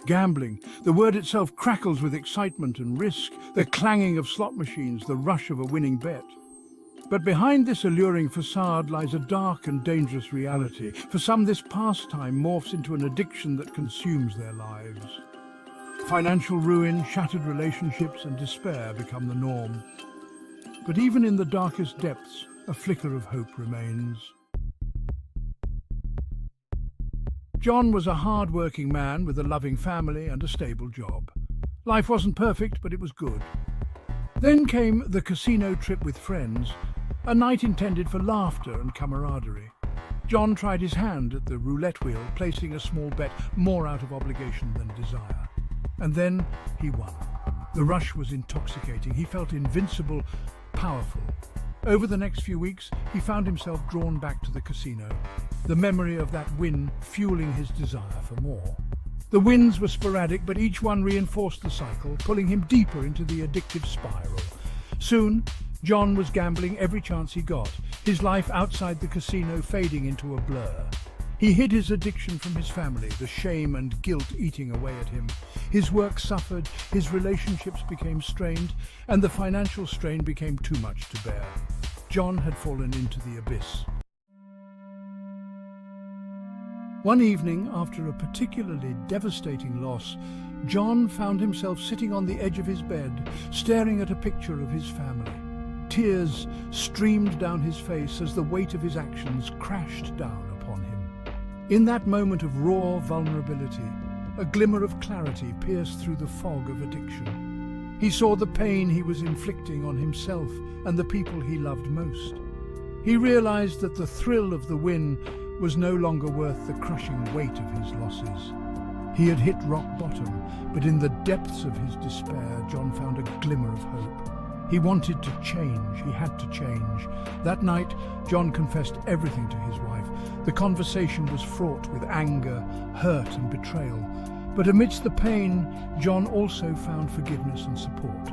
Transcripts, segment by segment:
Gambling. The word itself crackles with excitement and risk, the clanging of slot machines, the rush of a winning bet. But behind this alluring facade lies a dark and dangerous reality. For some, this pastime morphs into an addiction that consumes their lives. Financial ruin, shattered relationships, and despair become the norm. But even in the darkest depths, a flicker of hope remains. John was a hard-working man with a loving family and a stable job. Life wasn't perfect, but it was good. Then came the casino trip with friends, a night intended for laughter and camaraderie. John tried his hand at the roulette wheel, placing a small bet more out of obligation than desire. And then he won. The rush was intoxicating. He felt invincible, powerful. Over the next few weeks, he found himself drawn back to the casino, the memory of that win fueling his desire for more. The wins were sporadic, but each one reinforced the cycle, pulling him deeper into the addictive spiral. Soon, John was gambling every chance he got, his life outside the casino fading into a blur. He hid his addiction from his family, the shame and guilt eating away at him. His work suffered, his relationships became strained, and the financial strain became too much to bear. John had fallen into the abyss. One evening, after a particularly devastating loss, John found himself sitting on the edge of his bed, staring at a picture of his family. Tears streamed down his face as the weight of his actions crashed down upon him. In that moment of raw vulnerability, a glimmer of clarity pierced through the fog of addiction. He saw the pain he was inflicting on himself and the people he loved most. He realized that the thrill of the win was no longer worth the crushing weight of his losses. He had hit rock bottom, but in the depths of his despair, John found a glimmer of hope. He wanted to change. He had to change. That night, John confessed everything to his wife. The conversation was fraught with anger, hurt, and betrayal. But amidst the pain, John also found forgiveness and support.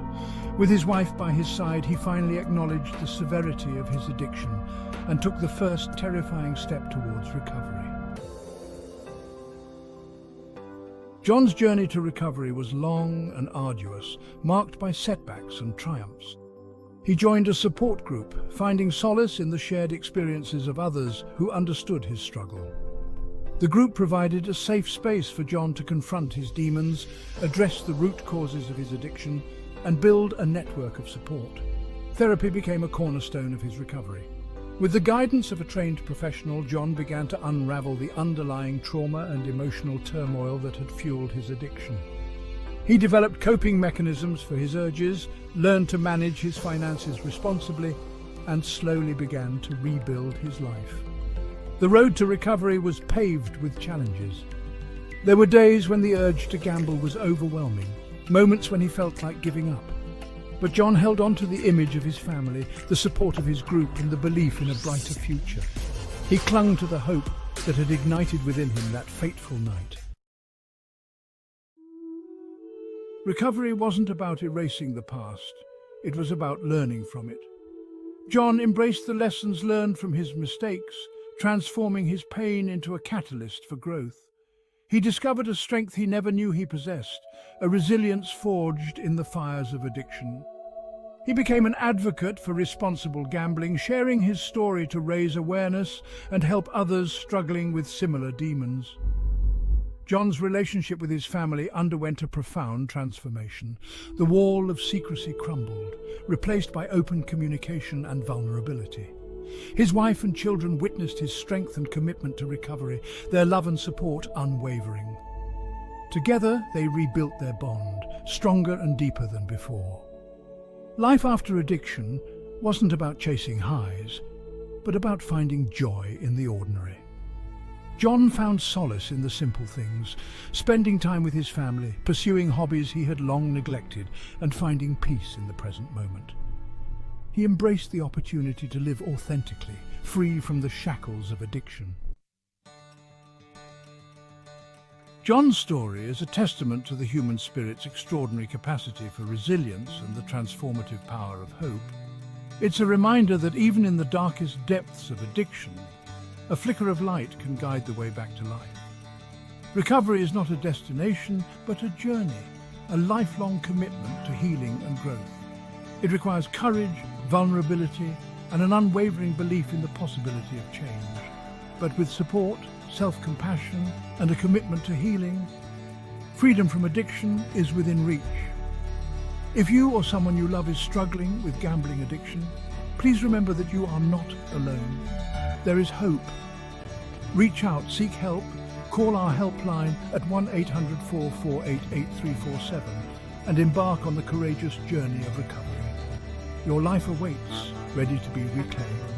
With his wife by his side, he finally acknowledged the severity of his addiction and took the first terrifying step towards recovery. John's journey to recovery was long and arduous, marked by setbacks and triumphs. He joined a support group, finding solace in the shared experiences of others who understood his struggle. The group provided a safe space for John to confront his demons, address the root causes of his addiction, and build a network of support. Therapy became a cornerstone of his recovery. With the guidance of a trained professional, John began to unravel the underlying trauma and emotional turmoil that had fueled his addiction. He developed coping mechanisms for his urges, learned to manage his finances responsibly, and slowly began to rebuild his life. The road to recovery was paved with challenges. There were days when the urge to gamble was overwhelming, moments when he felt like giving up. But John held on to the image of his family, the support of his group, and the belief in a brighter future. He clung to the hope that had ignited within him that fateful night. Recovery wasn't about erasing the past. It was about learning from it. John embraced the lessons learned from his mistakes, transforming his pain into a catalyst for growth. He discovered a strength he never knew he possessed, a resilience forged in the fires of addiction. He became an advocate for responsible gambling, sharing his story to raise awareness and help others struggling with similar demons. John's relationship with his family underwent a profound transformation. The wall of secrecy crumbled, replaced by open communication and vulnerability. His wife and children witnessed his strength and commitment to recovery, their love and support unwavering. Together, they rebuilt their bond, stronger and deeper than before. Life after addiction wasn't about chasing highs, but about finding joy in the ordinary. John found solace in the simple things, spending time with his family, pursuing hobbies he had long neglected, and finding peace in the present moment. He embraced the opportunity to live authentically, free from the shackles of addiction. John's story is a testament to the human spirit's extraordinary capacity for resilience and the transformative power of hope. It's a reminder that even in the darkest depths of addiction, a flicker of light can guide the way back to life. Recovery is not a destination, but a journey, a lifelong commitment to healing and growth. It requires courage, vulnerability, and an unwavering belief in the possibility of change. But with support, self-compassion, and a commitment to healing, freedom from addiction is within reach. If you or someone you love is struggling with gambling addiction, please remember that you are not alone. There is hope. Reach out, seek help, call our helpline at 1-800-448-8347 and embark on the courageous journey of recovery. Your life awaits, ready to be reclaimed.